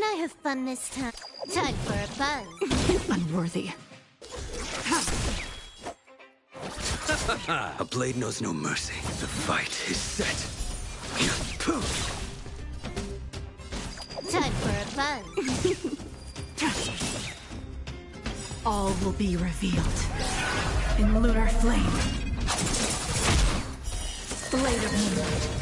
Can I have fun this time? Time for a buzz. Unworthy. A blade knows no mercy. The fight is set. Time for a buzz. All will be revealed in lunar flame. Blade of moonlight.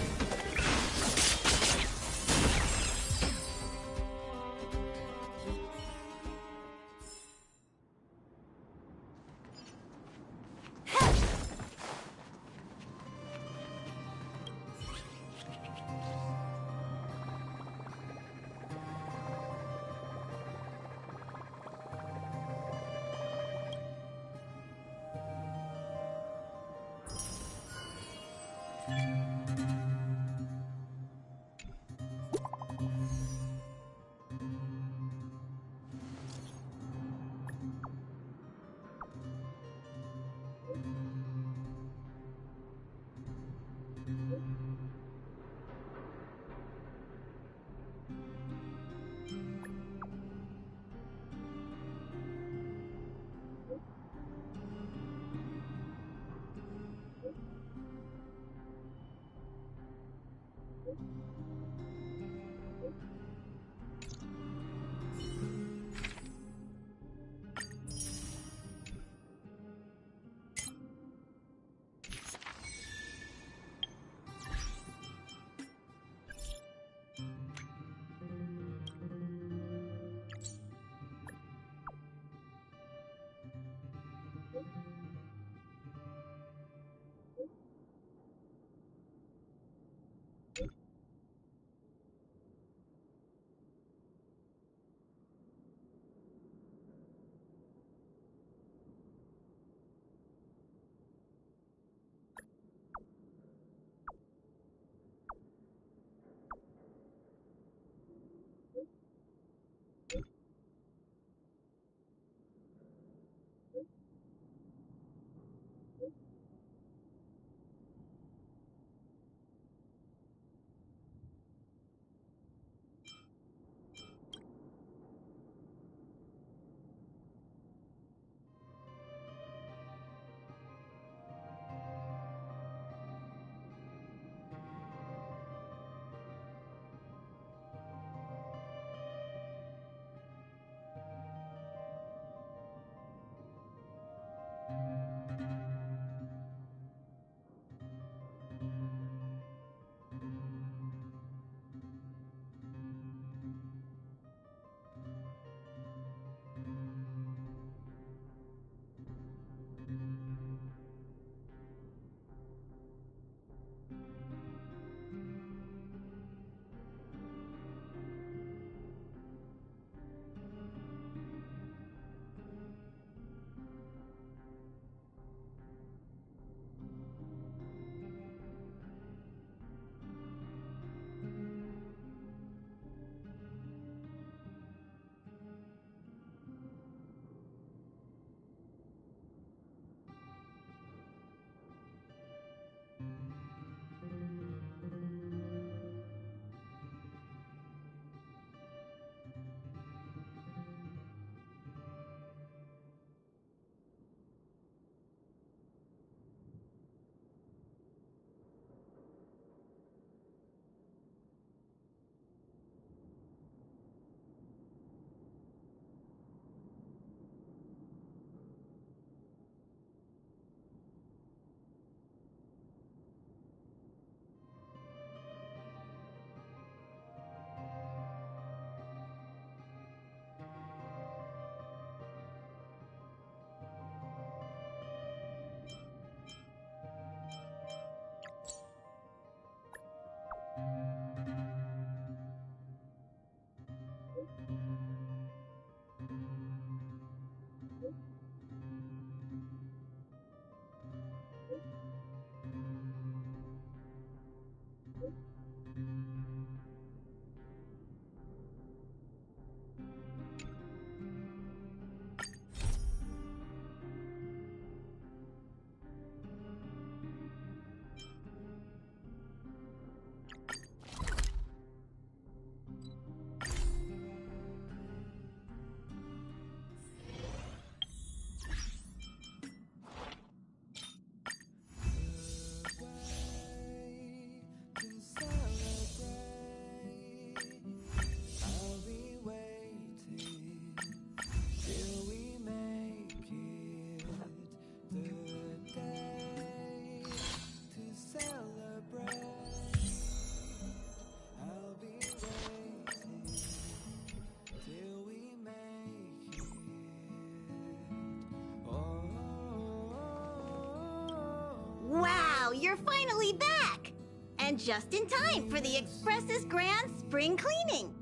Wow, you're finally back! And just in time for the Express's grand spring cleaning.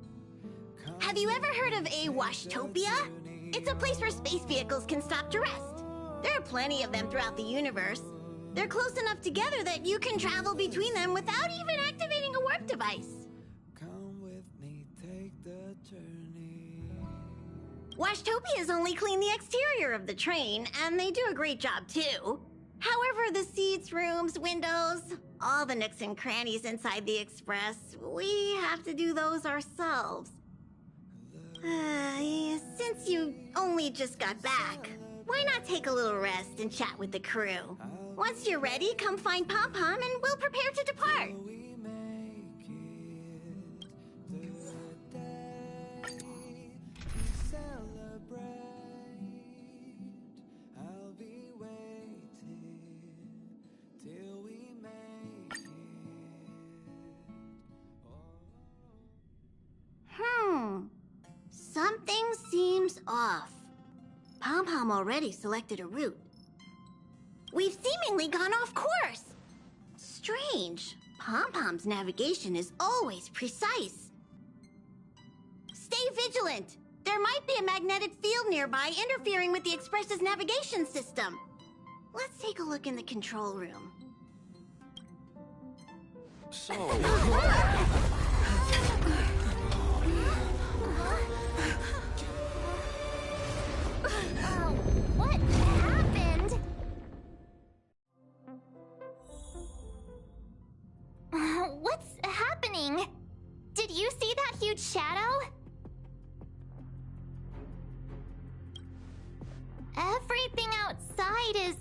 Have you ever heard of a washtopia? It's a place where space vehicles can stop to rest. There are plenty of them throughout the universe. They're close enough together that you can travel between them without even activating a warp device. Come with me, take the journey. Washtopias only clean the exterior of the train, and they do a great job too. However, the seats, rooms, windows, all the nooks and crannies inside the Express, we have to do those ourselves. Since you only just got back, why not take a little rest and chat with the crew? Once you're ready, come find Pom Pom and we'll prepare to depart. We make it to the day to celebrate. I'll be waiting till we make it. Something seems off. Pom Pom already selected a route. We've seemingly gone off course. Strange. Pom Pom's navigation is always precise. Stay vigilant. There might be a magnetic field nearby interfering with the Express's navigation system. Let's take a look in the control room. So, What happened? What's happening? Did you see that huge shadow? Everything outside is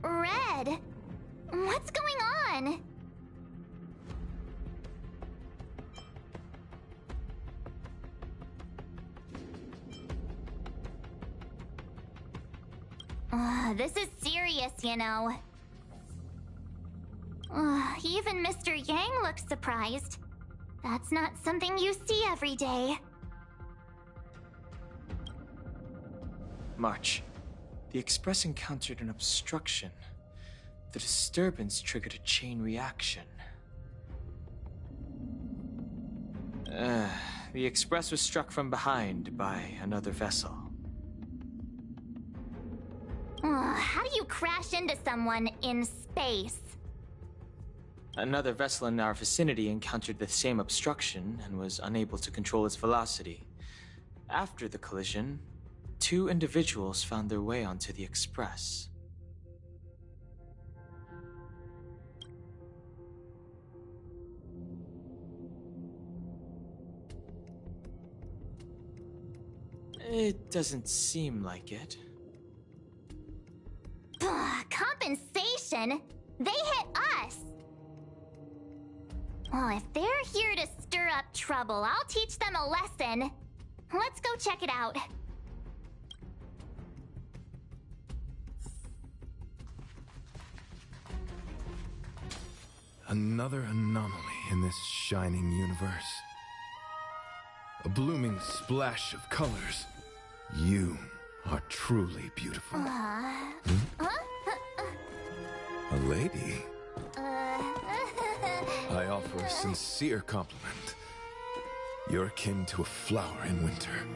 red. What's going on? This is serious, you know. Even Mr. Yang looks surprised. That's not something you see every day. March. The Express encountered an obstruction. The disturbance triggered a chain reaction. The Express was struck from behind by another vessel. How do you crash into someone in space? Another vessel in our vicinity encountered the same obstruction and was unable to control its velocity. After the collision, 2 individuals found their way onto the Express. It doesn't seem like it. Compensation? They hit us! Well, if they're here to stir up trouble, I'll teach them a lesson. Let's go check it out. Another anomaly in this shining universe. A blooming splash of colors. You are truly beautiful. A lady? I offer a sincere compliment. You're akin to a flower in winter.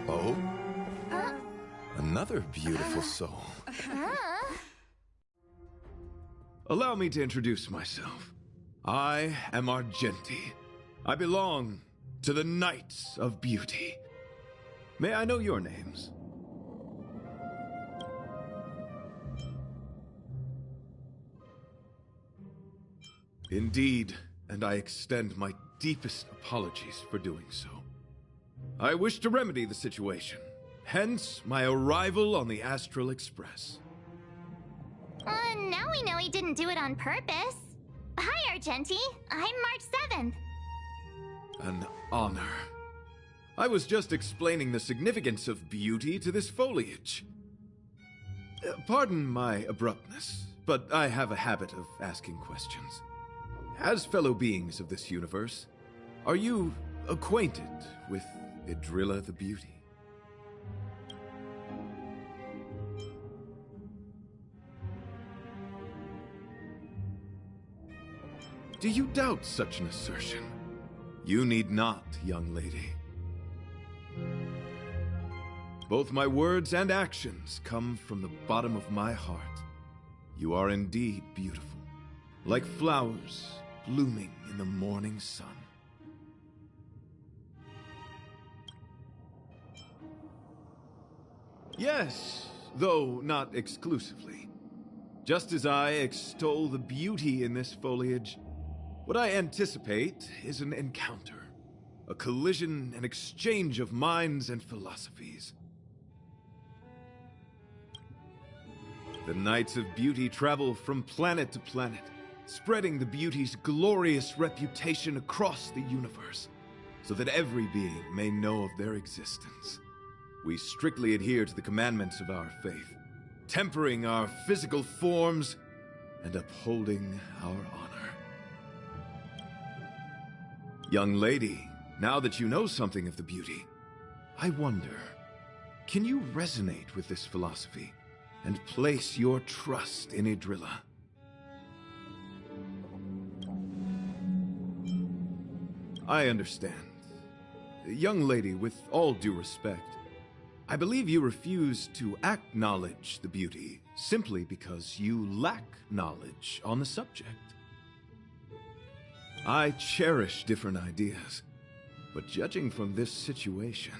Oh? Another beautiful soul. Allow me to introduce myself. I am Argenti. I belong to the Knights of Beauty. May I know your names? Indeed, and I extend my deepest apologies for doing so. I wish to remedy the situation, hence my arrival on the Astral Express. Now we know he didn't do it on purpose. Hi, Argenti. I'm March 7th. An honor. I was just explaining the significance of beauty to this foliage. Pardon my abruptness, but I have a habit of asking questions. As fellow beings of this universe, are you acquainted with Idrilla the Beauty? Do you doubt such an assertion? You need not, young lady. Both my words and actions come from the bottom of my heart. You are indeed beautiful, like flowers blooming in the morning sun. Yes, though not exclusively. Just as I extol the beauty in this foliage, what I anticipate is an encounter, a collision and exchange of minds and philosophies. The Knights of Beauty travel from planet to planet, spreading the beauty's glorious reputation across the universe, so that every being may know of their existence. We strictly adhere to the commandments of our faith, tempering our physical forms and upholding our honor. Young lady, now that you know something of the beauty, I wonder, can you resonate with this philosophy and place your trust in Idrilla? I understand. Young lady, with all due respect, I believe you refuse to acknowledge the beauty simply because you lack knowledge on the subject. I cherish different ideas, but judging from this situation,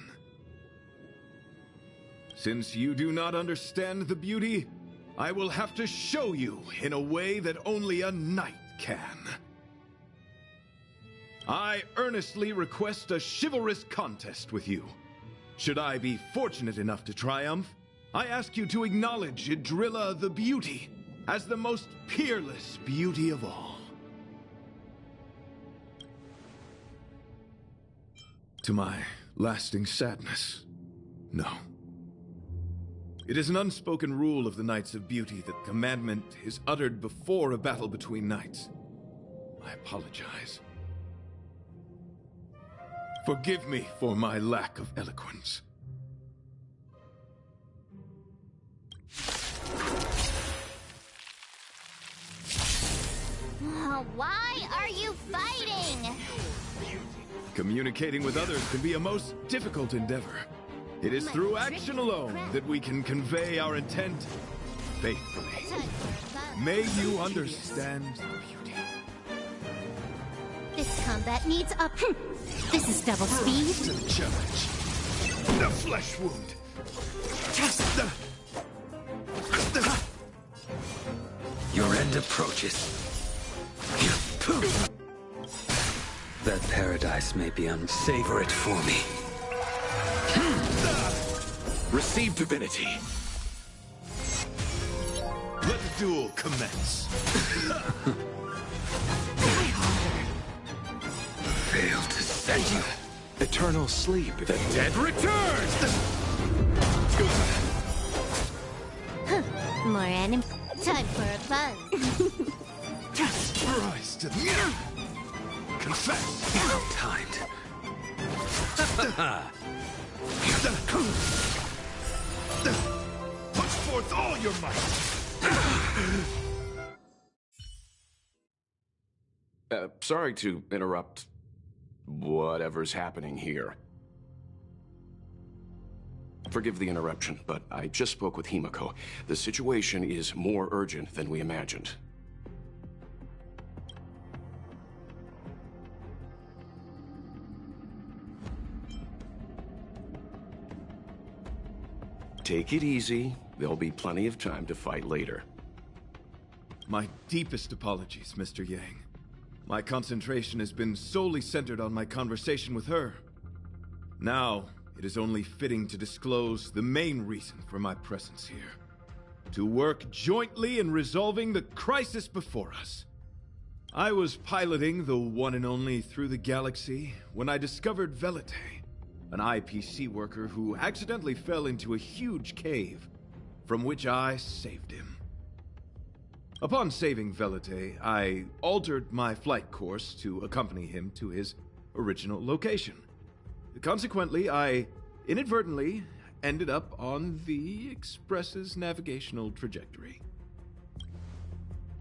since you do not understand the beauty, I will have to show you in a way that only a knight can. I earnestly request a chivalrous contest with you. Should I be fortunate enough to triumph, I ask you to acknowledge Idrilla the Beauty as the most peerless beauty of all. To my lasting sadness, no. It is an unspoken rule of the Knights of Beauty that commandment is uttered before a battle between knights. I apologize. Forgive me for my lack of eloquence. Why are you fighting? Communicating with others can be a most difficult endeavor. It is through action alone that we can convey our intent faithfully. May you understand the beauty. This combat needs a... This is double speed. To the challenge. The flesh wound. Your end approaches. That paradise may be savor it for me. Receive divinity. Let the duel commence. Fail to set you. Eternal sleep. The dead return! More enemy. Time for a fun. Rise to the... Confess. Timed. Put forth all your might. Sorry to interrupt whatever's happening here. Forgive the interruption, but I just spoke with Himiko. The situation is more urgent than we imagined. Take it easy. There'll be plenty of time to fight later. My deepest apologies, Mr. Yang. My concentration has been solely centered on my conversation with her. Now, it is only fitting to disclose the main reason for my presence here. To work jointly in resolving the crisis before us. I was piloting the one and only Through the Galaxy when I discovered Velite, an IPC worker who accidentally fell into a huge cave, from which I saved him. Upon saving Velite, I altered my flight course to accompany him to his original location. Consequently, I inadvertently ended up on the Express's navigational trajectory.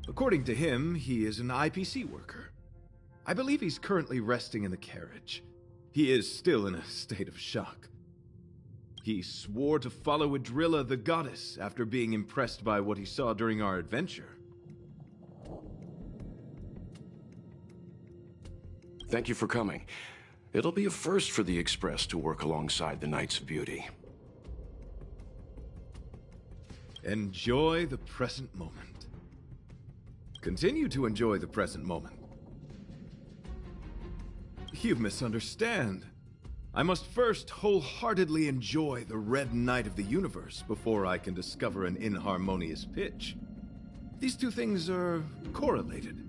According to him, he is an IPC worker, I believe he's currently resting in the carriage. He is still in a state of shock. He swore to follow Adrilla the goddess after being impressed by what he saw during our adventure. Thank you for coming. It'll be a first for the Express to work alongside the Knights of Beauty. Enjoy the present moment. Continue to enjoy the present moment. You misunderstand. I must first wholeheartedly enjoy the red night of the universe before I can discover an inharmonious pitch. These two things are correlated.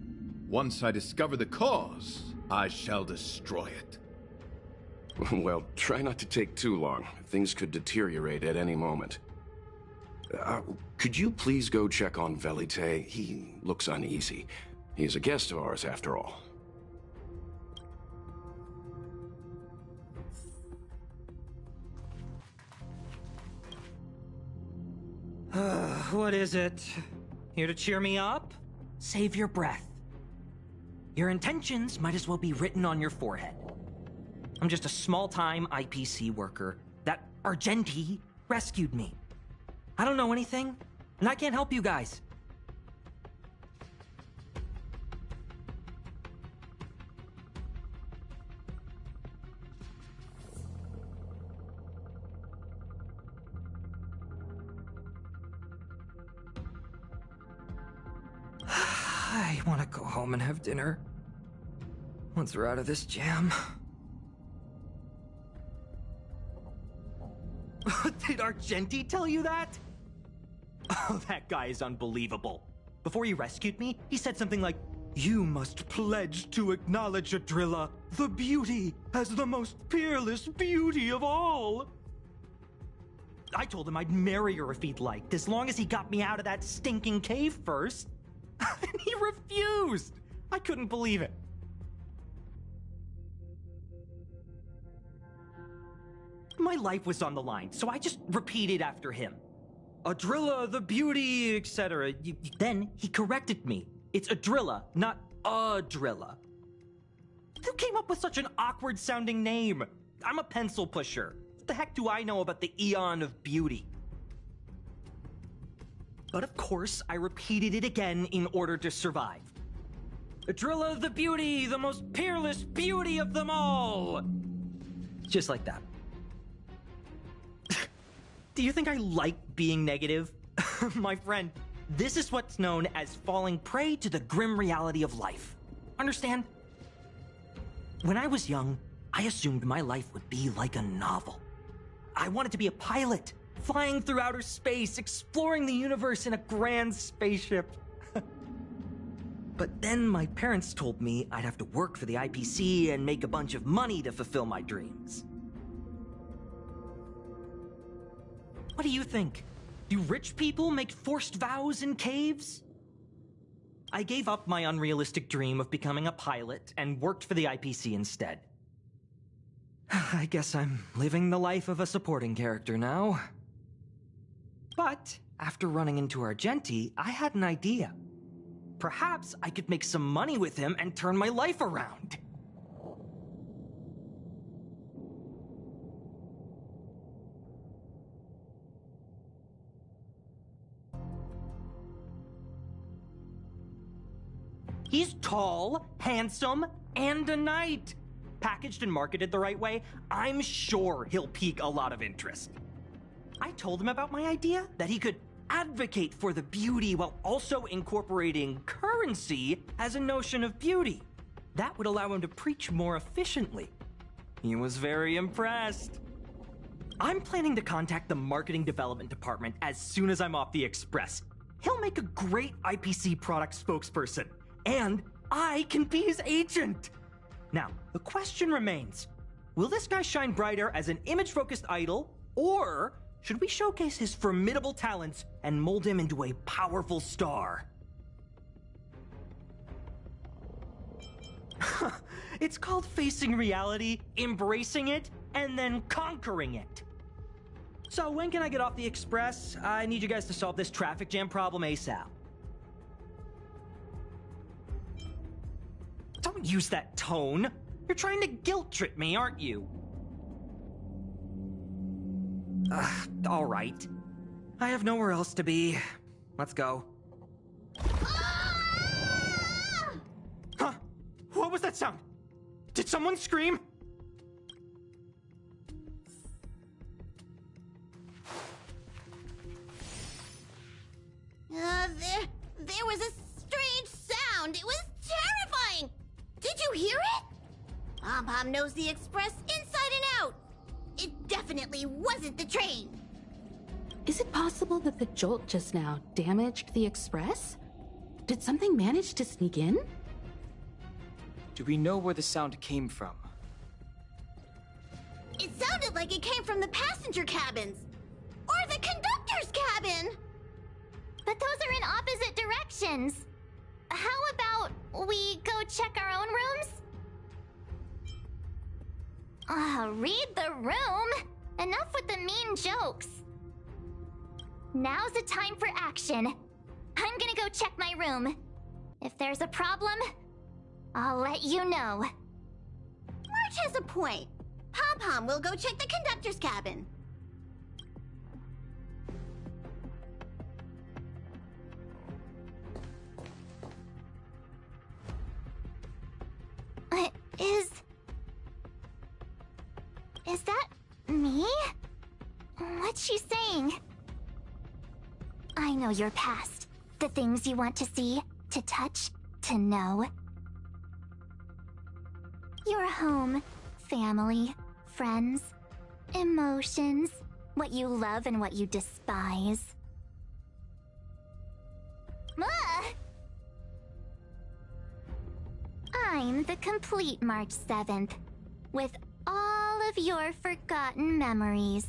Once I discover the cause, I shall destroy it. Well, try not to take too long. Things could deteriorate at any moment. Could you please go check on Velite? He looks uneasy. He's a guest of ours, after all. What is it? Here to cheer me up? Save your breath. Your intentions might as well be written on your forehead. I'm just a small-time IPC worker. That Argenti rescued me. I don't know anything, and I can't help you guys. I want to go home and have dinner. Once we're out of this jam. Did Argenti tell you that? Oh, that guy is unbelievable. Before he rescued me, he said something like, "You must pledge to acknowledge Adrilla, the beauty, as the most peerless beauty of all." I told him I'd marry her if he'd liked, as long as he got me out of that stinking cave first. And he refused! I couldn't believe it. My life was on the line, so I just repeated after him. Adrilla, the beauty, etc. Then he corrected me. It's Adrilla, not Adrilla. Who came up with such an awkward-sounding name? I'm a pencil pusher. What the heck do I know about the Eon of Beauty? But of course, I repeated it again in order to survive. Adrilla, the beauty, the most peerless beauty of them all! Just like that. Do you think I like being negative? My friend, this is what's known as falling prey to the grim reality of life. Understand? When I was young, I assumed my life would be like a novel. I wanted to be a pilot, flying through outer space, exploring the universe in a grand spaceship. But then my parents told me I'd have to work for the IPC and make a bunch of money to fulfill my dreams. What do you think? Do rich people make forced vows in caves? I gave up my unrealistic dream of becoming a pilot and worked for the IPC instead. I guess I'm living the life of a supporting character now. But after running into Argenti, I had an idea. Perhaps I could make some money with him and turn my life around. He's tall, handsome, and a knight. Packaged and marketed the right way, I'm sure he'll pique a lot of interest. I told him about my idea, that he could advocate for the beauty while also incorporating currency as a notion of beauty. That would allow him to preach more efficiently. He was very impressed. I'm planning to contact the marketing development department as soon as I'm off the Express. He'll make a great IPC product spokesperson. And I can be his agent! Now, the question remains, will this guy shine brighter as an image-focused idol, or should we showcase his formidable talents and mold him into a powerful star? It's called facing reality, embracing it, and then conquering it. So when can I get off the Express? I need you guys to solve this traffic jam problem ASAP. Tell me Don't use that tone. You're trying to guilt trip me, aren't you? All right. I have nowhere else to be. Let's go. Huh? What was that sound? Did someone scream? There was a strange sound. It was terrifying. Did you hear it? Pom-Pom knows the express inside and out. It definitely wasn't the train. Is it possible that the jolt just now damaged the express? Did something manage to sneak in? Do we know where the sound came from? It sounded like it came from the passenger cabins. Or the conductor's cabin. But those are in opposite directions. How about we go check our own rooms? Read the room. Enough with the mean jokes. Now's the time for action. I'm gonna go check my room. If there's a problem, I'll let you know. March has a point. Pom-Pom will go check the conductor's cabin. Is that me? What's she saying? I know your past. The things you want to see, to touch, to know. Your home, family, friends, emotions, what you love and what you despise. I'm the complete March 7th, with all of your forgotten memories.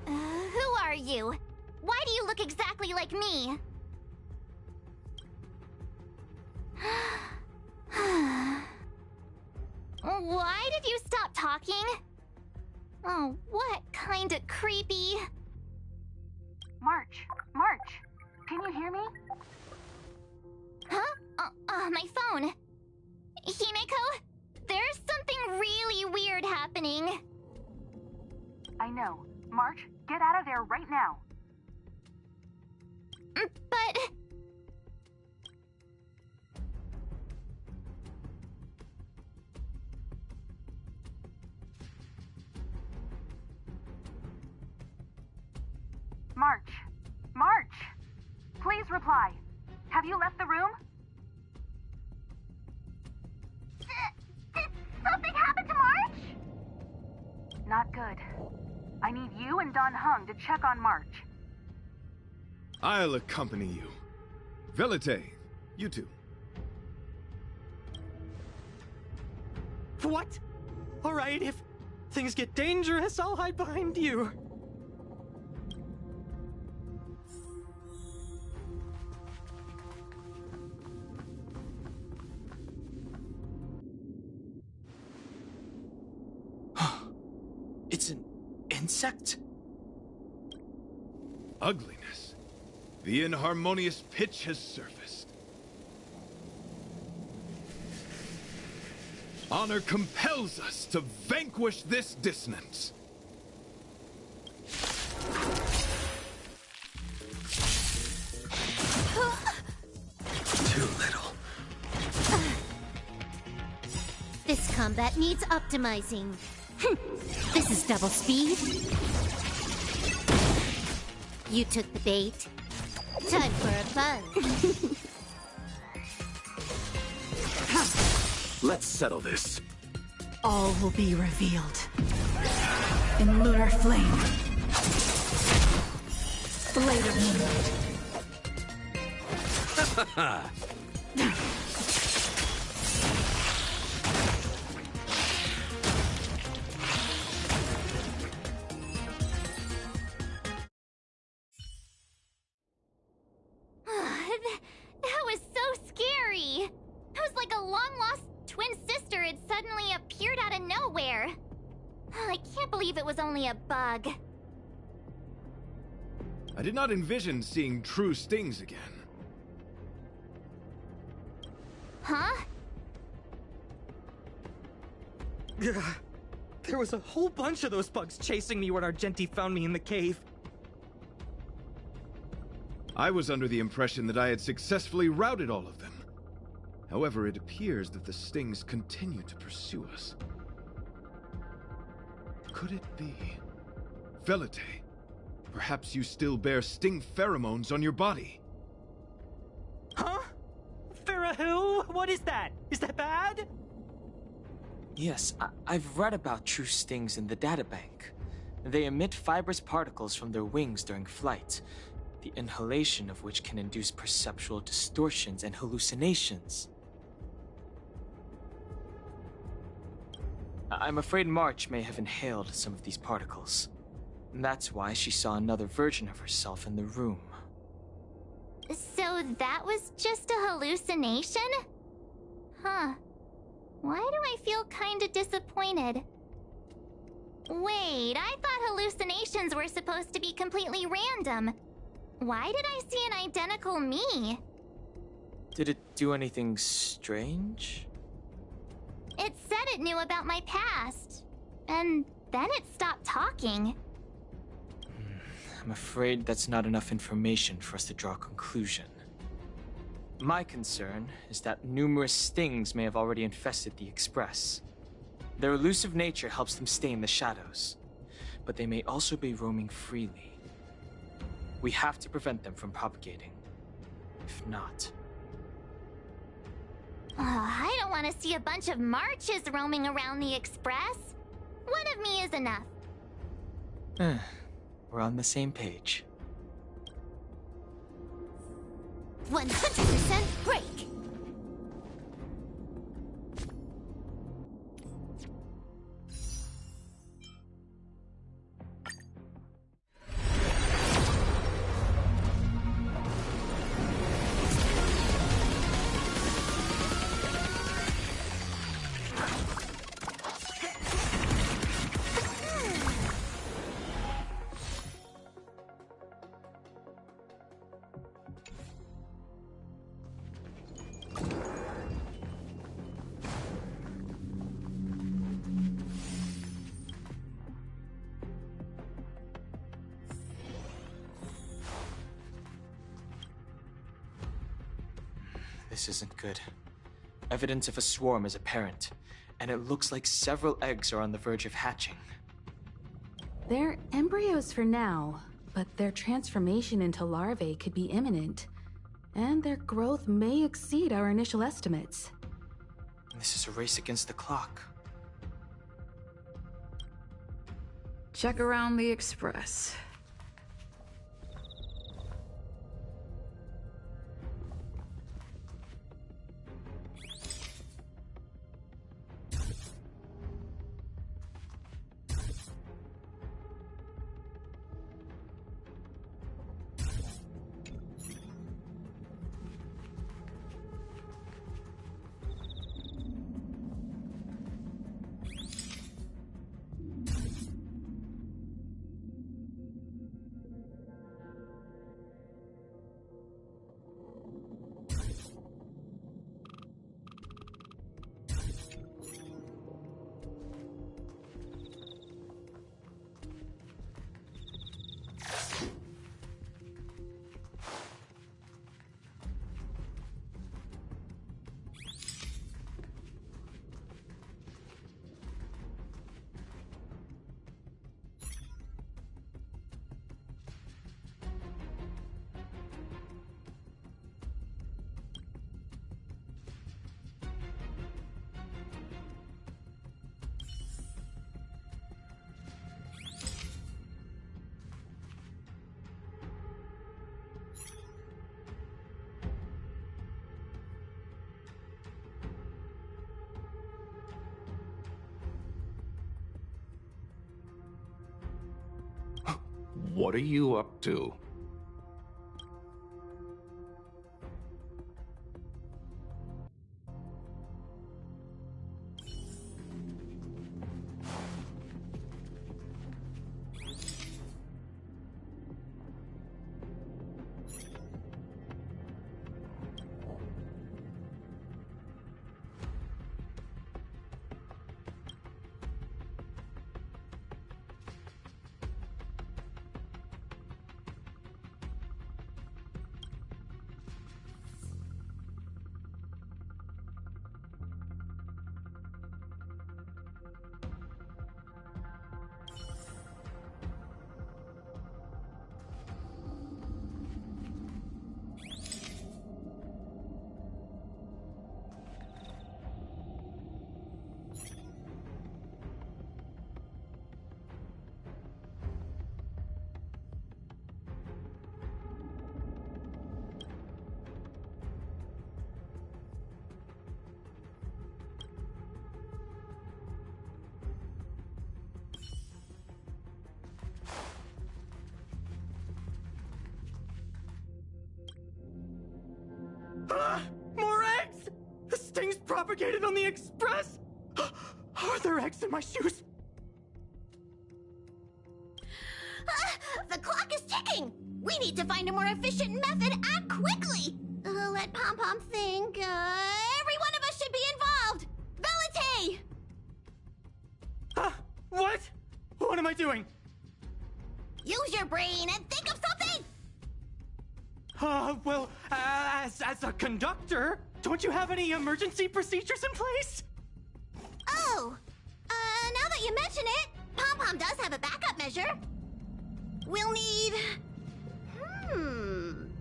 Who are you? Why do you look exactly like me? Why did you stop talking? Oh, what kind of creepy... March, can you hear me? Huh? My phone. Himeko? There's something really weird happening. I know. March, get out of there right now. But... March! Please reply. Have you left the room? Did something happen to March? Not good. I need you and Don Hung to check on March. I'll accompany you. Velite, you two. What? All right, if things get dangerous, I'll hide behind you. It's an insect? Ugliness. The inharmonious pitch has surfaced. Honor compels us to vanquish this dissonance. Too little. This combat needs optimizing. This is double speed. You took the bait. Time for a buzz. Let's settle this. All will be revealed. In lunar flame. Blade of moonlight. That was so scary. It was like a long-lost twin sister had suddenly appeared out of nowhere. I can't believe it was only a bug. I did not envision seeing true stings again. Huh? Ugh. There was a whole bunch of those bugs chasing me when Argenti found me in the cave. I was under the impression that I had successfully routed all of them. However, it appears that the stings continue to pursue us. Could it be? Velite, perhaps you still bear sting pheromones on your body. Huh? Farah, what is that? Is that bad? Yes, I've read about true stings in the databank. They emit fibrous particles from their wings during flight, the inhalation of which can induce perceptual distortions and hallucinations. I'm afraid March may have inhaled some of these particles. That's why she saw another version of herself in the room. So that was just a hallucination? Huh. Why do I feel kinda disappointed? Wait, I thought hallucinations were supposed to be completely random. Why did I see an identical me? Did it do anything strange? It said it knew about my past. And then it stopped talking. I'm afraid that's not enough information for us to draw a conclusion. My concern is that numerous stings may have already infested the Express. Their elusive nature helps them stay in the shadows, but they may also be roaming freely. We have to prevent them from propagating. If not... I don't want to see a bunch of marches roaming around the Express. One of me is enough. We're on the same page. 100% break! This isn't good. Evidence of a swarm is apparent, and it looks like several eggs are on the verge of hatching. They're embryos for now, but their transformation into larvae could be imminent, and their growth may exceed our initial estimates. This is a race against the clock. Check around the Express. What are you up to? More eggs! The sting's propagated on the express! Are there eggs in my shoes? The clock is ticking! We need to find a more efficient method. Act quickly! Let Pom Pom think. Every one of us should be involved! Velite! What? What am I doing? Use your brain and think of something! Well, as a conductor, don't you have any emergency procedures in place? Oh! Now that you mention it, Pom Pom does have a backup measure. We'll need...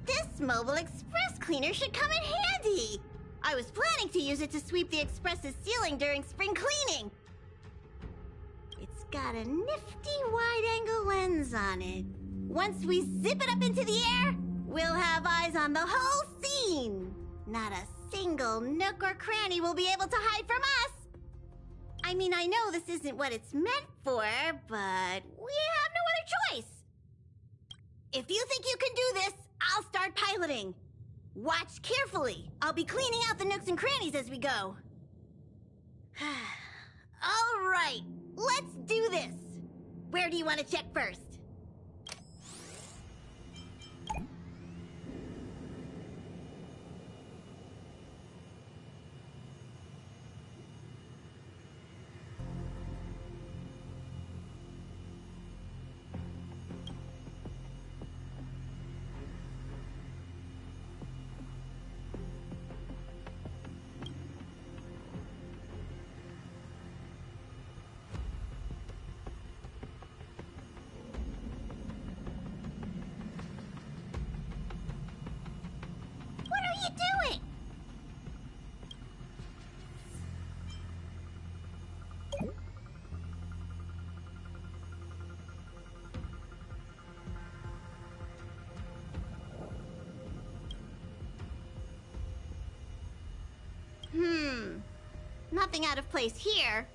This mobile express cleaner should come in handy. I was planning to use it to sweep the express's ceiling during spring cleaning. It's got a nifty wide-angle lens on it. Once we zip it up into the air, we'll have eyes on the whole scene. Not a single nook or cranny will be able to hide from us. I mean, I know this isn't what it's meant for, but we have no other choice. If you think you can do this, I'll start piloting. Watch carefully. I'll be cleaning out the nooks and crannies as we go. All right, let's do this. Where do you want to check first? Nothing out of place here.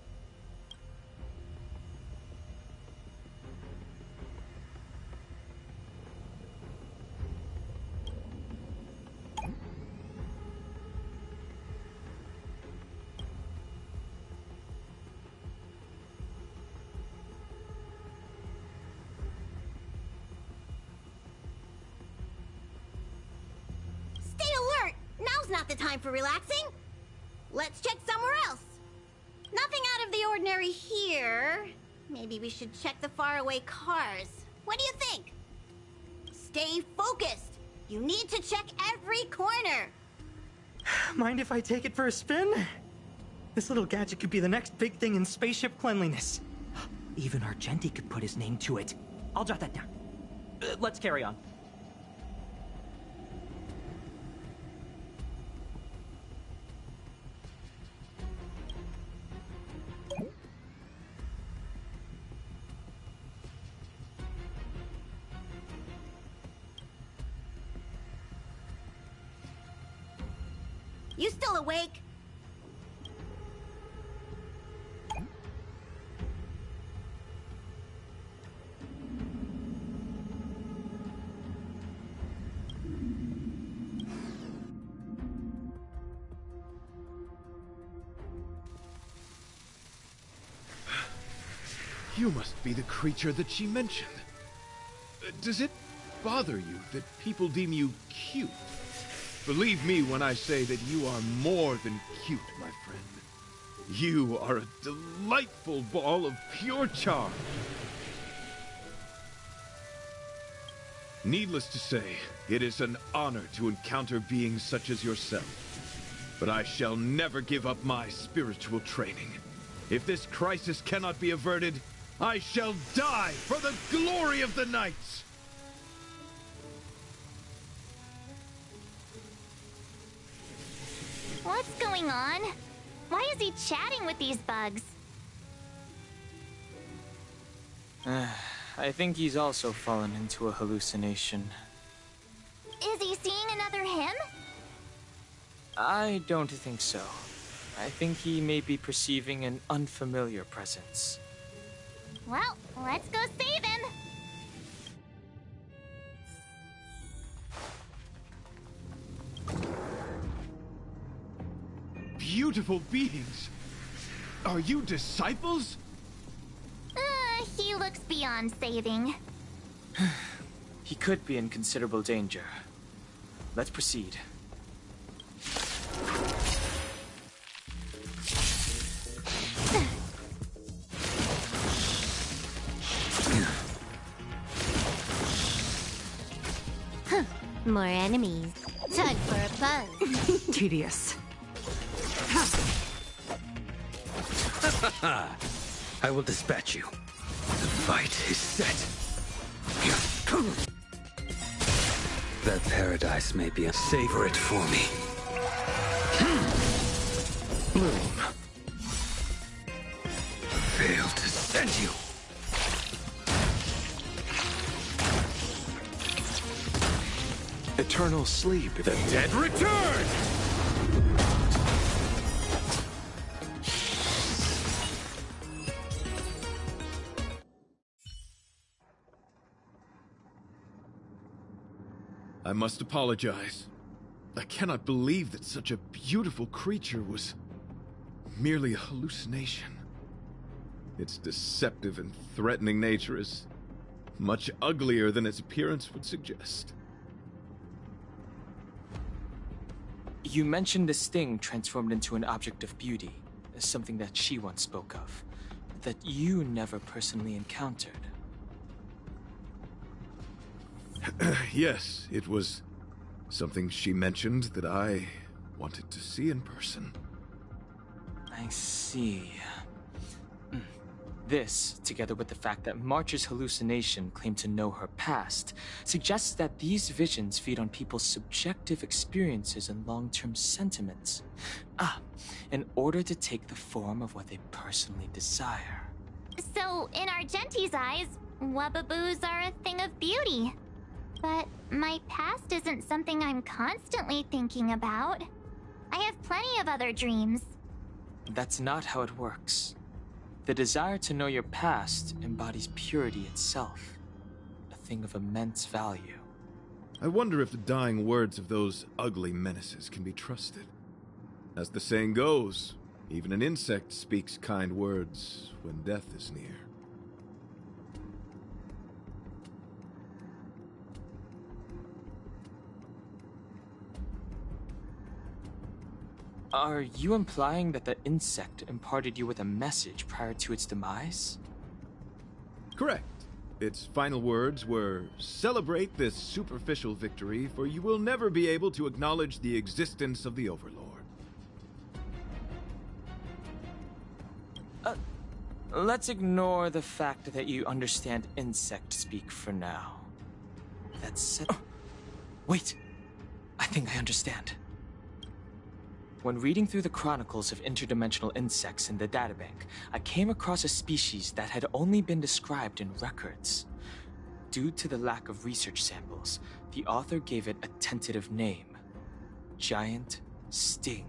Stay alert! Now's not the time for relaxing. Let's check somewhere else. Nothing out of the ordinary here. Maybe we should check the faraway cars. What do you think? Stay focused. You need to check every corner. Mind if I take it for a spin? This little gadget could be the next big thing in spaceship cleanliness. Even Argenti could put his name to it. I'll jot that down. Let's carry on. You still awake? You must be the creature that she mentioned. Does it bother you that people deem you cute? Believe me when I say that you are more than cute, my friend. You are a delightful ball of pure charm. Needless to say, it is an honor to encounter beings such as yourself. But I shall never give up my spiritual training. If this crisis cannot be averted, I shall die for the glory of the Knights! What's going on? Why is he chatting with these bugs? I think he's also fallen into a hallucination. Is he seeing another him? I don't think so. I think he may be perceiving an unfamiliar presence. Well, let's go save him! beautiful beings! Are you disciples? He looks beyond saving. He could be in considerable danger. Let's proceed. More enemies. Time for a buzz. Tedious. I will dispatch you. The fight is set. That paradise may be a... Savor it for me. Bloom. Failed to send you. Eternal sleep. The dead return! I must apologize. I cannot believe that such a beautiful creature was merely a hallucination. Its deceptive and threatening nature is much uglier than its appearance would suggest. You mentioned this thing transformed into an object of beauty, something that she once spoke of, that you never personally encountered. Yes, it was something she mentioned that I wanted to see in person. I see. This, together with the fact that March's hallucination claimed to know her past, suggests that these visions feed on people's subjective experiences and long-term sentiments. In order to take the form of what they personally desire. So, in Argenti's eyes, Wubbaboos are a thing of beauty. But my past isn't something I'm constantly thinking about. I have plenty of other dreams. That's not how it works. The desire to know your past embodies purity itself, a thing of immense value. I wonder if the dying words of those ugly menaces can be trusted. As the saying goes, even an insect speaks kind words when death is near. Are you implying that the insect imparted you with a message prior to its demise? Correct. Its final words were, "Celebrate this superficial victory, for you will never be able to acknowledge the existence of the Overlord." Let's ignore the fact that you understand insect speak for now. That's... Wait! I think I understand. When reading through the chronicles of interdimensional insects in the databank, I came across a species that had only been described in records. Due to the lack of research samples, the author gave it a tentative name: Giant Sting.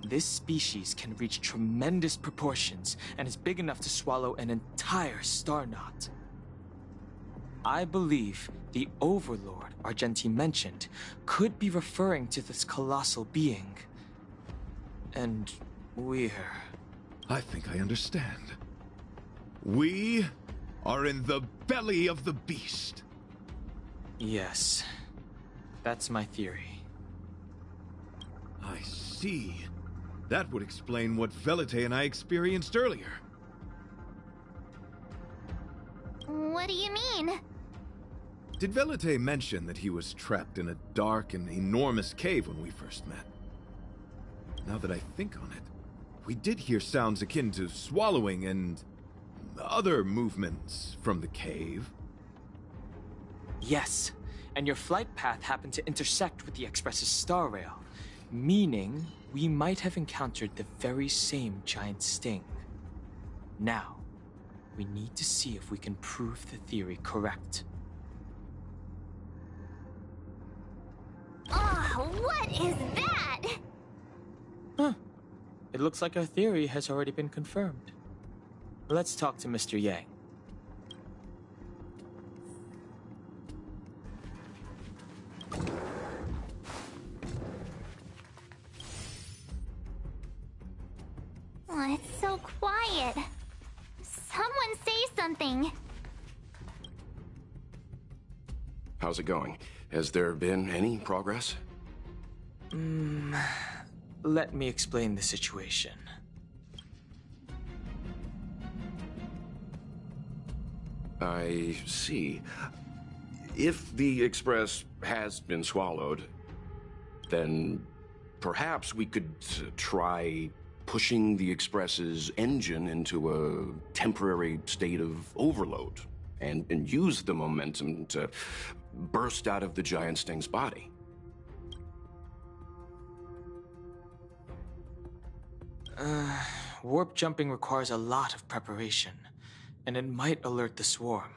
This species can reach tremendous proportions and is big enough to swallow an entire star knot. I believe the Overlord Argenti mentioned could be referring to this colossal being. And we're... I think I understand. We are in the belly of the beast. Yes, that's my theory. I see. That would explain what Velite and I experienced earlier. What do you mean? Did Velite mention that he was trapped in a dark and enormous cave when we first met? Now that I think on it, we did hear sounds akin to swallowing and other movements from the cave. Yes, and your flight path happened to intersect with the Express's star rail, meaning we might have encountered the very same giant sting. Now, we need to see if we can prove the theory correct. Oh, what is that? Huh. It looks like our theory has already been confirmed. Let's talk to Mr. Yang. so quiet? Someone say something. How's it going? Has there been any progress? Let me explain the situation. I see. If the Express has been swallowed, then perhaps we could try pushing the Express's engine into a temporary state of overload and use the momentum to burst out of the giant Sting's body. Warp jumping requires a lot of preparation, and it might alert the swarm.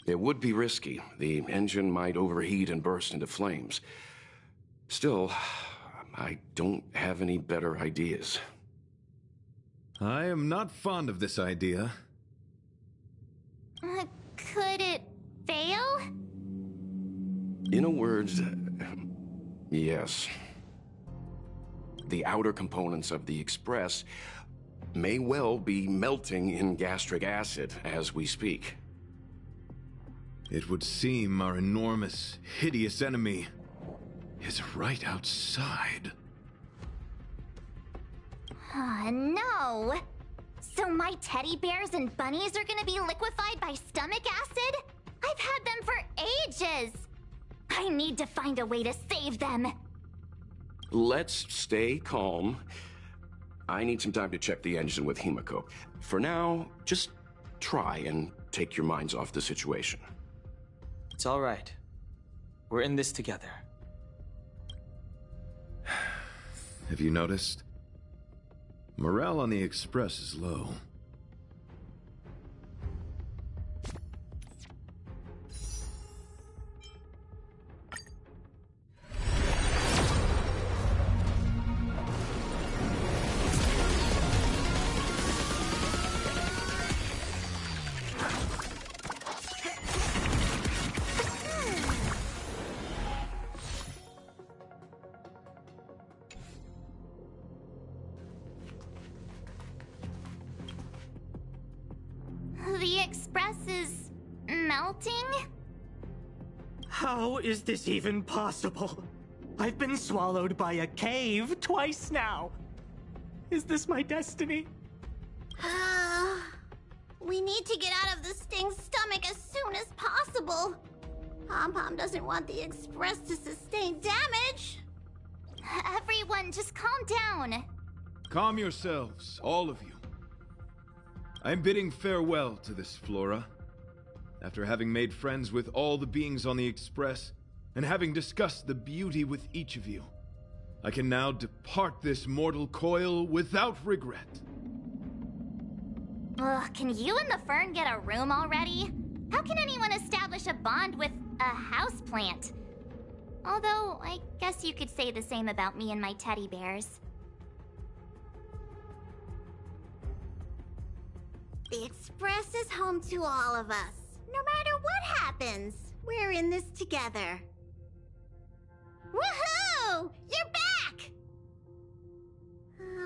It would be risky. The engine might overheat and burst into flames. Still, I don't have any better ideas. I am not fond of this idea. Could it fail? In a word, yes. The outer components of the Express may well be melting in gastric acid as we speak. It would seem our enormous, hideous enemy is right outside. No! So my teddy bears and bunnies are gonna be liquefied by stomach acid? I've had them for ages! I need to find a way to save them! Let's stay calm. I need some time to check the engine with Himiko. For now, just try and take your minds off the situation. It's all right. We're in this together. Have you noticed? Morale on the Express is low. The Express is melting? How is this even possible? I've been swallowed by a cave twice now. Is this my destiny? We need to get out of the Sting's stomach as soon as possible. Pom-Pom doesn't want the Express to sustain damage. Everyone, just calm down. Calm yourselves, all of you. I'm bidding farewell to this Flora. After having made friends with all the beings on the Express, and having discussed the beauty with each of you, I can now depart this mortal coil without regret. Ugh, can you and the Fern get a room already? How can anyone establish a bond with a houseplant? Although, I guess you could say the same about me and my teddy bears. The Express is home to all of us. No matter what happens, we're in this together. Woohoo! You're back!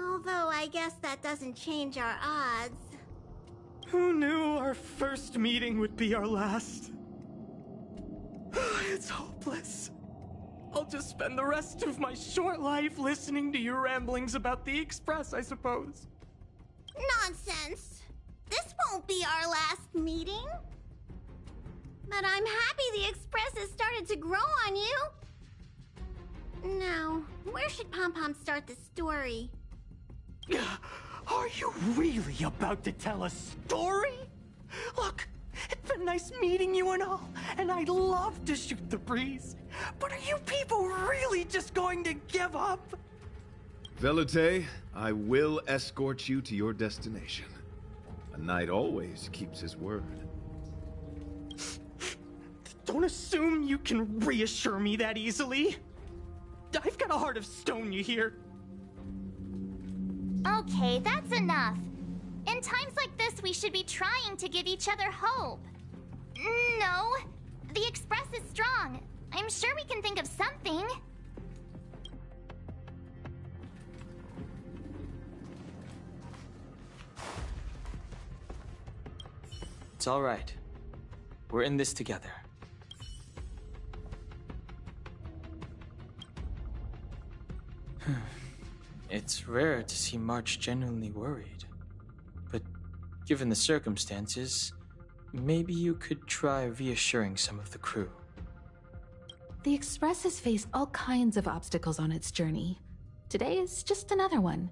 Although I guess that doesn't change our odds. Who knew our first meeting would be our last? It's hopeless. I'll just spend the rest of my short life listening to your ramblings about the Express, I suppose. Nonsense! This won't be our last meeting. But I'm happy the Express has started to grow on you. Now, where should Pom-Pom start the story? Are you really about to tell a story? Look, it's been nice meeting you and all, and I'd love to shoot the breeze. But are you people really just going to give up? Velite, I will escort you to your destination. A knight always keeps his word. Don't assume you can reassure me that easily. I've got a heart of stone, you hear? Okay, that's enough. In times like this, we should be trying to give each other hope. No, the Express is strong. I'm sure we can think of something. It's all right. We're in this together. It's rare to see March genuinely worried. But given the circumstances, maybe you could try reassuring some of the crew. The Express has faced all kinds of obstacles on its journey. Today is just another one.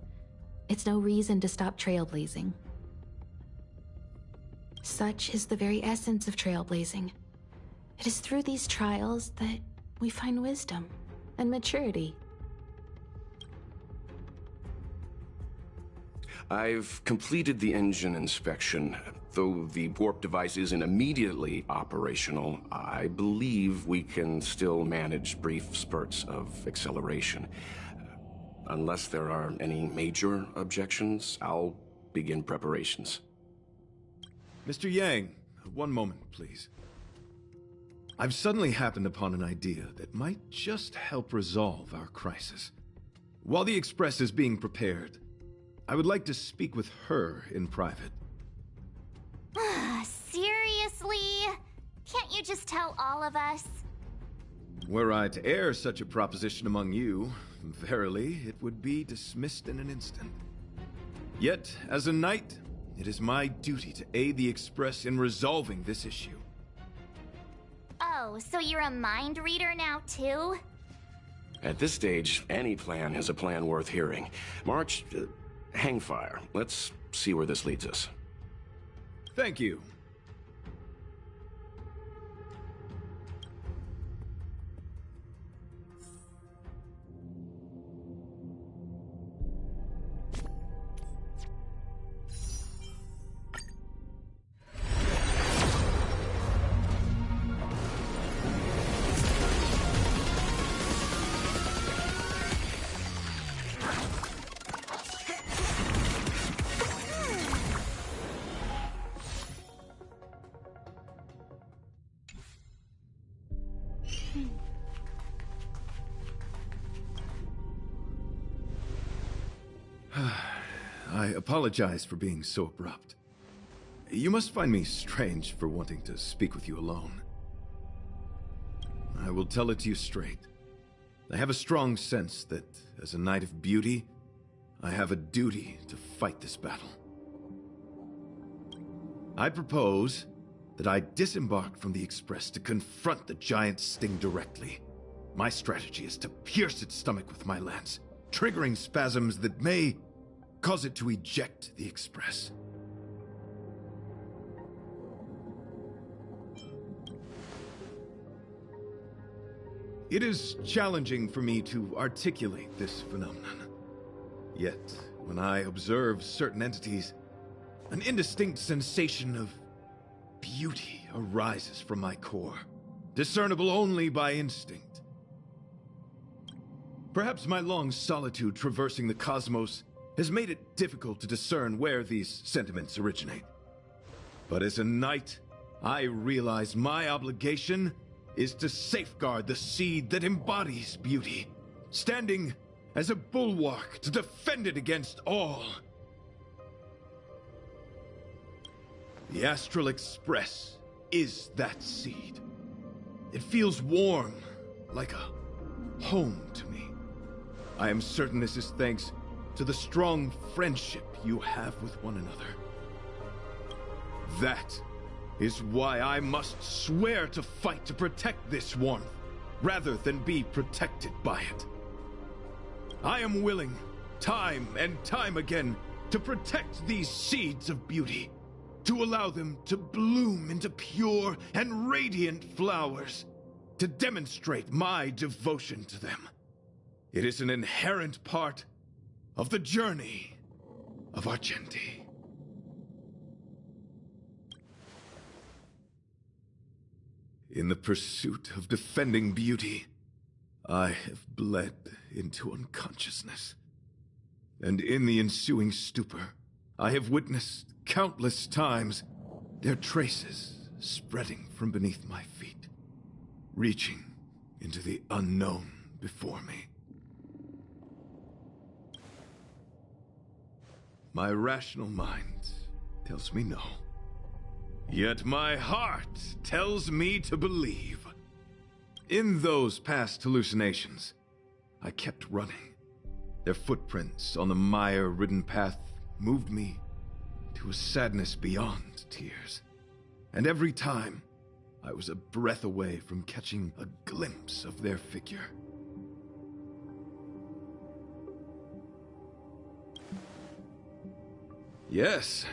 It's no reason to stop trailblazing. Such is the very essence of trailblazing. It is through these trials that we find wisdom and maturity. I've completed the engine inspection. Though the warp device isn't immediately operational, I believe we can still manage brief spurts of acceleration. Unless there are any major objections, I'll begin preparations. Mr. Yang, one moment, please. I've suddenly happened upon an idea that might just help resolve our crisis. While the Express is being prepared, I would like to speak with her in private. Seriously? Can't you just tell all of us? Were I to air such a proposition among you, verily, it would be dismissed in an instant. Yet, as a knight, it is my duty to aid the Express in resolving this issue. Oh, so you're a mind reader now, too? At this stage, any plan is a plan worth hearing. March, hang fire. Let's see where this leads us. Thank you. I apologize for being so abrupt. You must find me strange for wanting to speak with you alone. I will tell it to you straight. I have a strong sense that, as a knight of beauty, I have a duty to fight this battle. I propose that I disembark from the Express to confront the giant sting directly. My strategy is to pierce its stomach with my lance, triggering spasms that may cause it to eject the Express. It is challenging for me to articulate this phenomenon. Yet, when I observe certain entities, an indistinct sensation of beauty arises from my core, discernible only by instinct. Perhaps my long solitude traversing the cosmos has made it difficult to discern where these sentiments originate. But as a knight, I realize my obligation is to safeguard the seed that embodies beauty, standing as a bulwark to defend it against all. The Astral Express is that seed. It feels warm, like a home to me. I am certain this is thanks to the strong friendship you have with one another. That is why I must swear to fight to protect this warmth, rather than be protected by it. I am willing, time and time again, to protect these seeds of beauty, to allow them to bloom into pure and radiant flowers, to demonstrate my devotion to them. It is an inherent part of the journey of Argenti. In the pursuit of defending beauty, I have bled into unconsciousness. And in the ensuing stupor, I have witnessed countless times their traces spreading from beneath my feet, reaching into the unknown before me. My rational mind tells me no. Yet my heart tells me to believe. In those past hallucinations, I kept running. Their footprints on the mire-ridden path moved me to a sadness beyond tears. And every time, I was a breath away from catching a glimpse of their figure. Yes,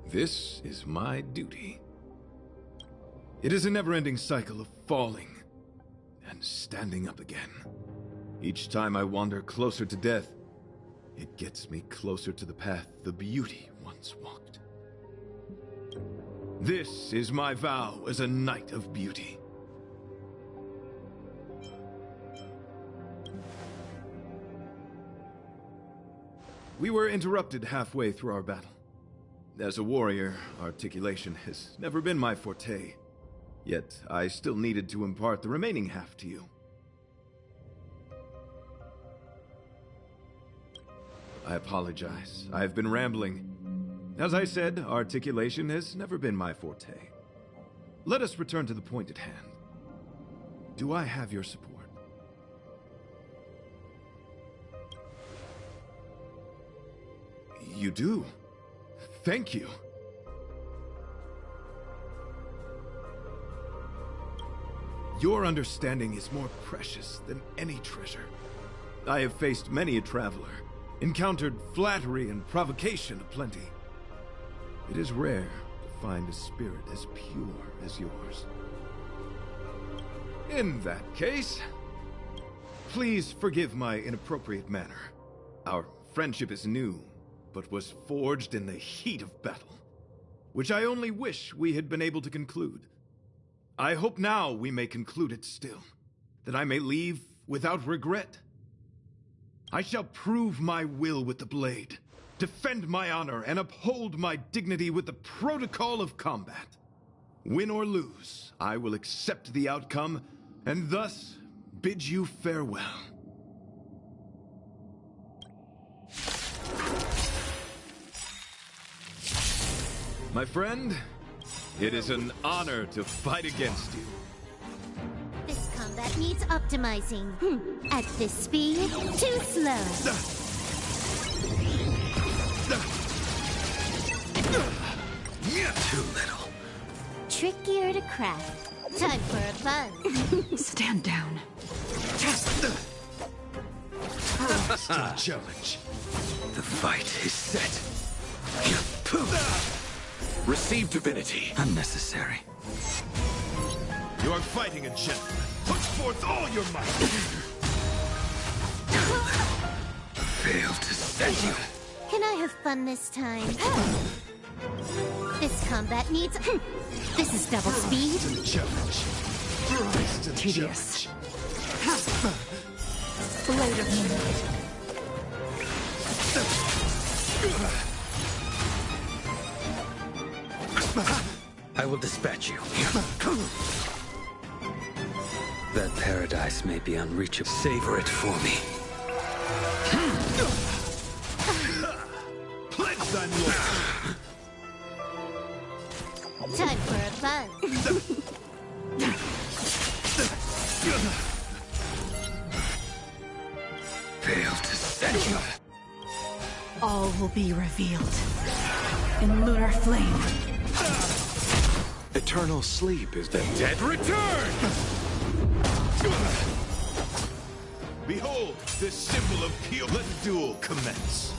this is my duty. It is a never-ending cycle of falling and standing up again. Each time I wander closer to death, it gets me closer to the path the beauty once walked. This is my vow as a knight of beauty. We were interrupted halfway through our battle. As a warrior, articulation has never been my forte. Yet, I still needed to impart the remaining half to you. I apologize. I've been rambling. As I said, articulation has never been my forte. Let us return to the point at hand. Do I have your support? You do. Thank you. Your understanding is more precious than any treasure. I have faced many a traveler, encountered flattery and provocation aplenty. It is rare to find a spirit as pure as yours. In that case, please forgive my inappropriate manner. Our friendship is new, but was forged in the heat of battle, which I only wish we had been able to conclude. I hope now we may conclude it still, that I may leave without regret. I shall prove my will with the blade, defend my honor, and uphold my dignity with the protocol of combat. Win or lose, I will accept the outcome, and thus bid you farewell. My friend, it is an honor to fight against you. This combat needs optimizing. At this speed, too slow. Too little. Trickier to craft. Time for a buzz. Stand down. Still challenge. The fight is set. Receive divinity. Unnecessary. You are fighting a gentleman. Put forth all your might. Failed to set you. Can I have fun this time? This combat needs... This is double speed. To the challenge. Rise to the Tedious. challenge. Blade of I will dispatch you. That paradise may be unreachable. Savor it for me. Pledge thine loyalty. Time for a buzz. Failed to set you. all will be revealed in lunar flame. Eternal sleep is the dead return! Behold, this symbol of pure. Let the duel commence.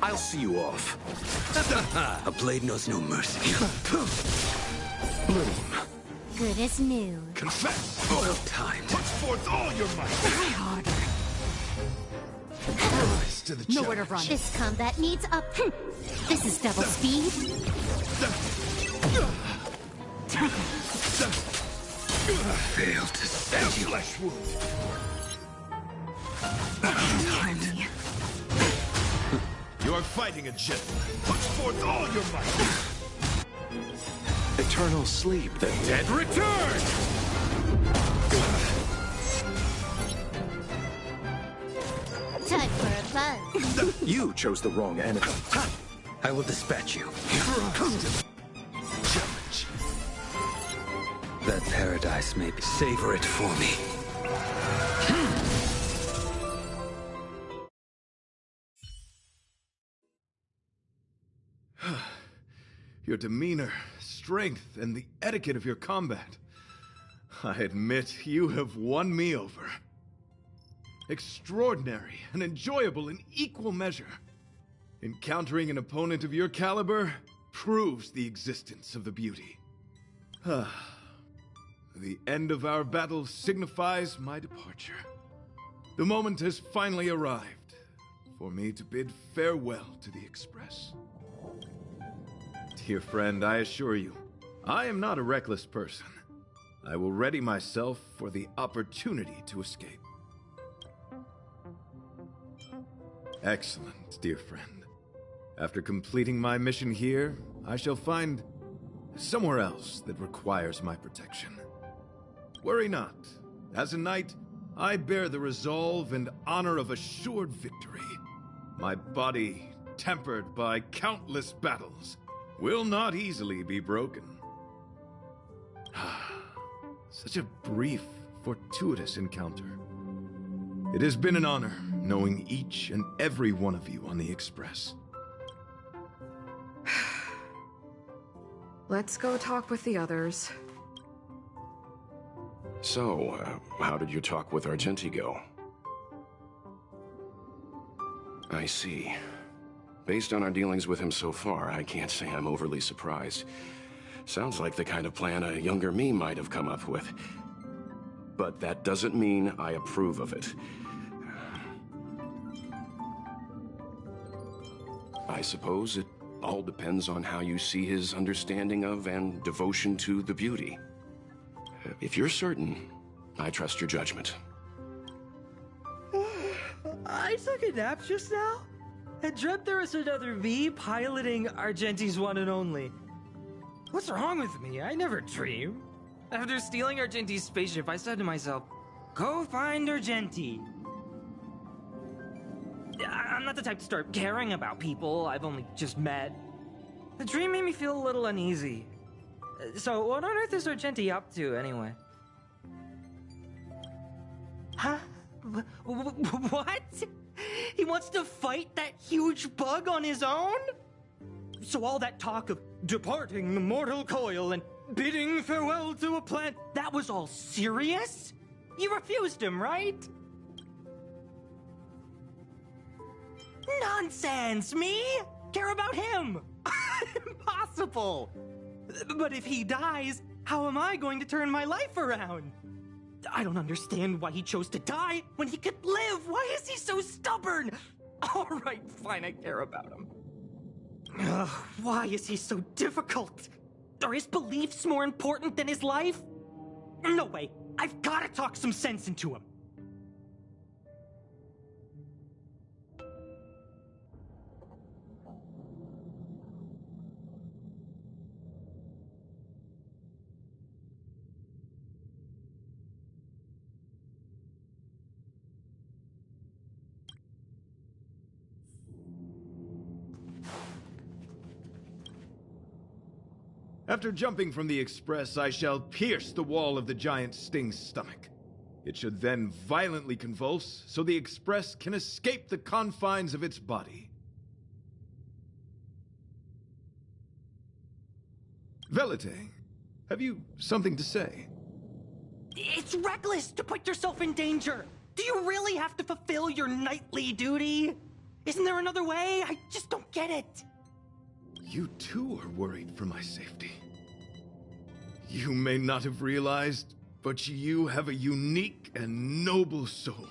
I'll see you off. A blade knows no mercy. Bloom. Good as new. Confess. Well timed. Put forth all your might. Try harder. Rise to the Nowhere to challenge. run. This combat needs up. This is double speed. Failed to set you. Flesh wound. Harm me. You are fighting a gentleman. Put forth all your might. Eternal sleep, the dead return! Time for a buzz. You chose the wrong enemy. I will dispatch you. Challenge. That paradise may be. Savor it for me. Your demeanor, strength, and the etiquette of your combat. I admit you have won me over. Extraordinary and enjoyable in equal measure. Encountering an opponent of your caliber proves the existence of the beauty. The end of our battle signifies my departure. The moment has finally arrived for me to bid farewell to the Express. Dear friend, I assure you, I am not a reckless person. I will ready myself for the opportunity to escape. Excellent, dear friend. After completing my mission here, I shall find somewhere else that requires my protection. Worry not. As a knight, I bear the resolve and honor of assured victory. My body, tempered by countless battles, will not easily be broken. Such a brief, fortuitous encounter. It has been an honor knowing each and every one of you on the Express. Let's go talk with the others. So, how did your talk with Argenti go? I see. Based on our dealings with him so far, I can't say I'm overly surprised. Sounds like the kind of plan a younger me might have come up with. But that doesn't mean I approve of it. I suppose it all depends on how you see his understanding of and devotion to the beauty. If you're certain, I trust your judgment. I took a nap just now and dreamt there was another me piloting Argenti's one and only. What's wrong with me? I never dream. After stealing Argenti's spaceship, I said to myself, go find Argenti. I'm not the type to start caring about people I've only just met. The dream made me feel a little uneasy. So what on earth is Argenti up to, anyway? Huh? What? He wants to fight that huge bug on his own? So all that talk of departing the mortal coil and bidding farewell to a planet, that was all serious? You refused him, right? Nonsense! Me? Care about him? Impossible! But if he dies, how am I going to turn my life around? I don't understand why he chose to die when he could live. Why is he so stubborn? All right, fine, I care about him. Ugh, why is he so difficult? Are his beliefs more important than his life? No way. I've got to talk some sense into him. After jumping from the Express, I shall pierce the wall of the giant Sting's stomach. It should then violently convulse, so the Express can escape the confines of its body. Velite, have you something to say? It's reckless to put yourself in danger. Do you really have to fulfill your knightly duty? Isn't there another way? I just don't get it. You too are worried for my safety. You may not have realized, but you have a unique and noble soul.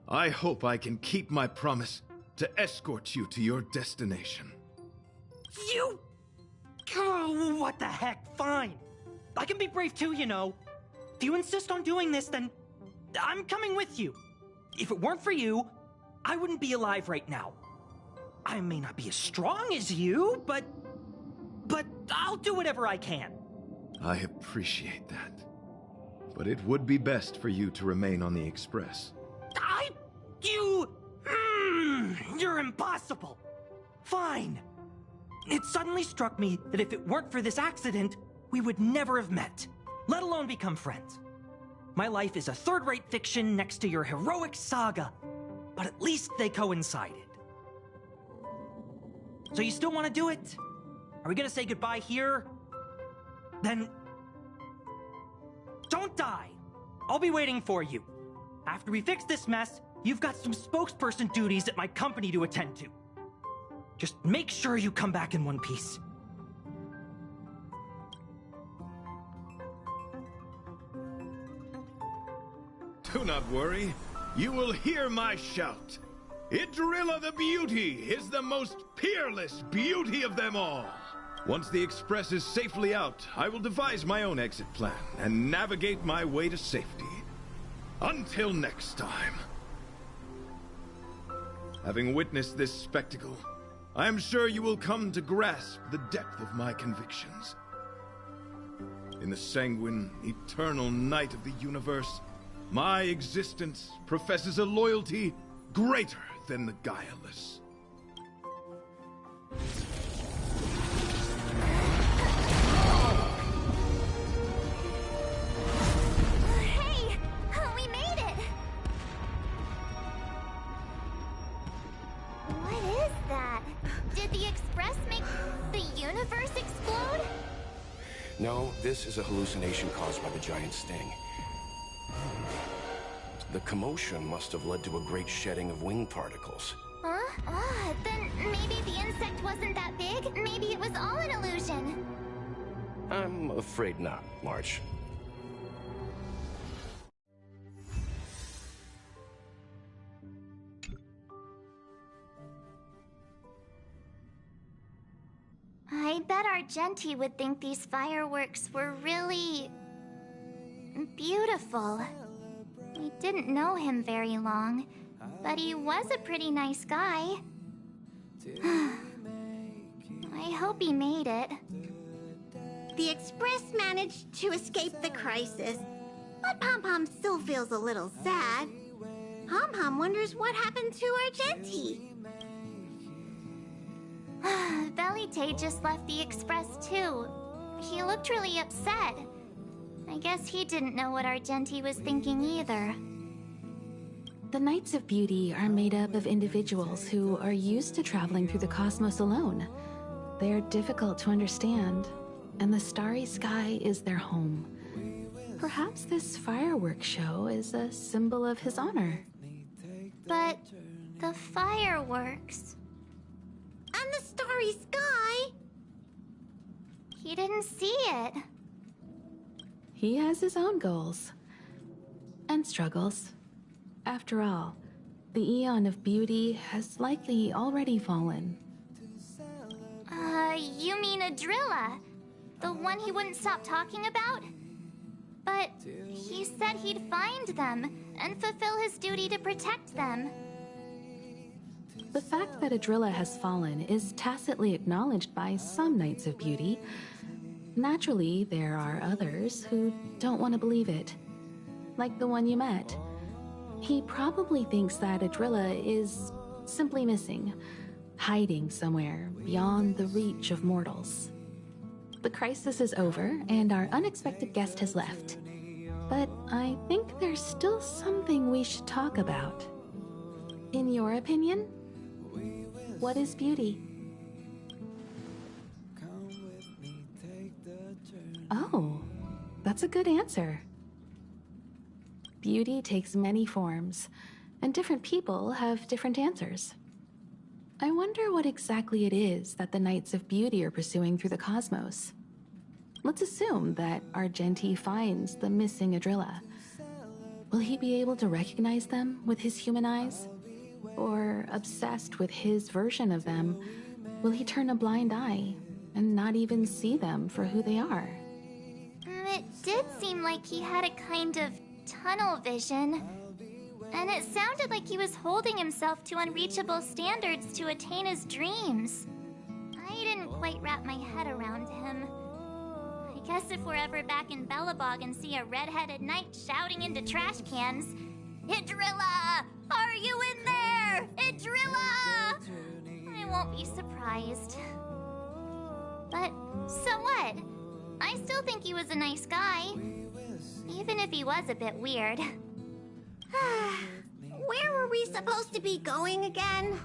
I hope I can keep my promise to escort you to your destination. You... Oh, what the heck? Fine. I can be brave too, you know. If you insist on doing this, then I'm coming with you. If it weren't for you, I wouldn't be alive right now. I may not be as strong as you, but I'll do whatever I can. I appreciate that. But it would be best for you to remain on the Express. You're impossible. Fine. It suddenly struck me that if it weren't for this accident, we would never have met, let alone become friends. My life is a third-rate fiction next to your heroic saga, but at least they coincided. So you still want to do it? Are we gonna say goodbye here? Then... don't die! I'll be waiting for you. After we fix this mess, you've got some spokesperson duties at my company to attend to. Just make sure you come back in one piece. Do not worry. You will hear my shout. Idrilla the Beauty is the most peerless beauty of them all. Once the Express is safely out, I will devise my own exit plan and navigate my way to safety. Until next time. Having witnessed this spectacle, I am sure you will come to grasp the depth of my convictions. In the sanguine, eternal night of the universe, my existence professes a loyalty greater than the guileless. Hey! We made it! What is that? Did the Express make the universe explode? No, this is a hallucination caused by the giant sting. The commotion must have led to a great shedding of wing particles. Huh? Then maybe the insect wasn't that big? Maybe it was all an illusion? I'm afraid not, March. I bet Argenti would think these fireworks were really... beautiful. We didn't know him very long, but he was a pretty nice guy. I hope he made it. The Express managed to escape the crisis, but Pom-Pom still feels a little sad. Pom-Pom wonders what happened to Argenti. Velite just left the Express too. He looked really upset. I guess he didn't know what Argenti was thinking either. The Knights of Beauty are made up of individuals who are used to traveling through the cosmos alone. They are difficult to understand, and the starry sky is their home. Perhaps this fireworks show is a symbol of his honor. But the fireworks... And the starry sky! He didn't see it. He has his own goals. And struggles. After all, the Eon of Beauty has likely already fallen. You mean Adrilla? The one he wouldn't stop talking about? But he said he'd find them and fulfill his duty to protect them. The fact that Adrilla has fallen is tacitly acknowledged by some Knights of Beauty. Naturally, there are others who don't want to believe it. Like the one you met. He probably thinks that Adrilla is simply missing, hiding somewhere beyond the reach of mortals. The crisis is over, and our unexpected guest has left. But I think there's still something we should talk about. In your opinion, what is beauty? Oh, that's a good answer. Beauty takes many forms, and different people have different answers. I wonder what exactly it is that the Knights of Beauty are pursuing through the cosmos. Let's assume that Argenti finds the missing Adrilla. Will he be able to recognize them with his human eyes? Or, obsessed with his version of them, will he turn a blind eye and not even see them for who they are? It did seem like he had a kind of tunnel vision. And it sounded like he was holding himself to unreachable standards to attain his dreams. I didn't quite wrap my head around him. I guess if we're ever back in Bellabog and see a red-headed knight shouting into trash cans, "Idrilla! Are you in there? Idrilla!" I won't be surprised. But so what? I still think he was a nice guy. Even if he was a bit weird. Where were we supposed to be going again?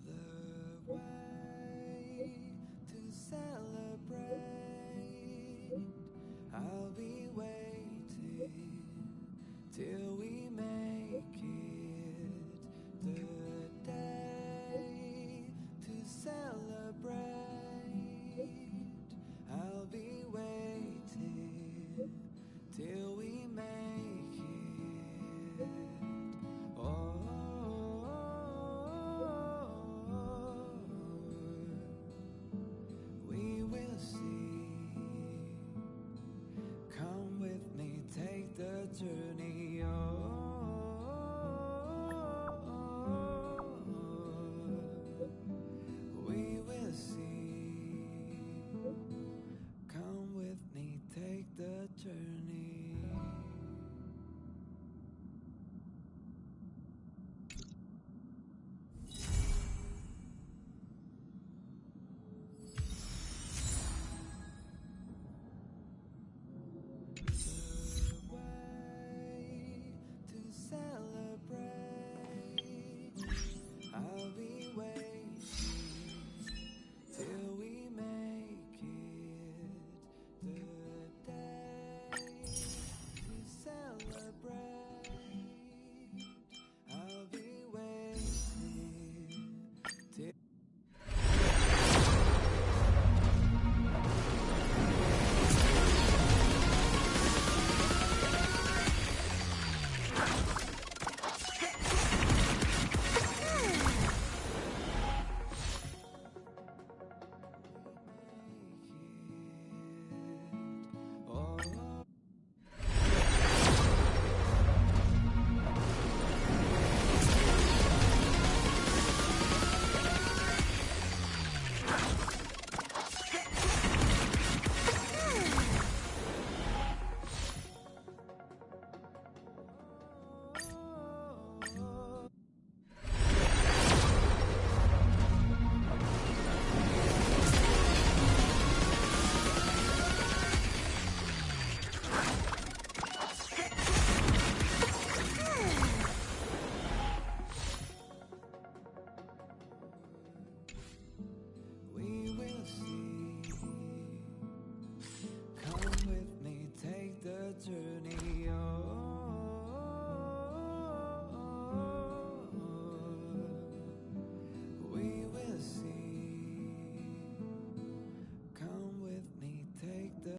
The way to celebrate. I'll be waiting till we make it. The day to celebrate. I'll be waiting till we make it. Oh, we will see. Come with me, take the journey. We will see. Come with me, take the journey.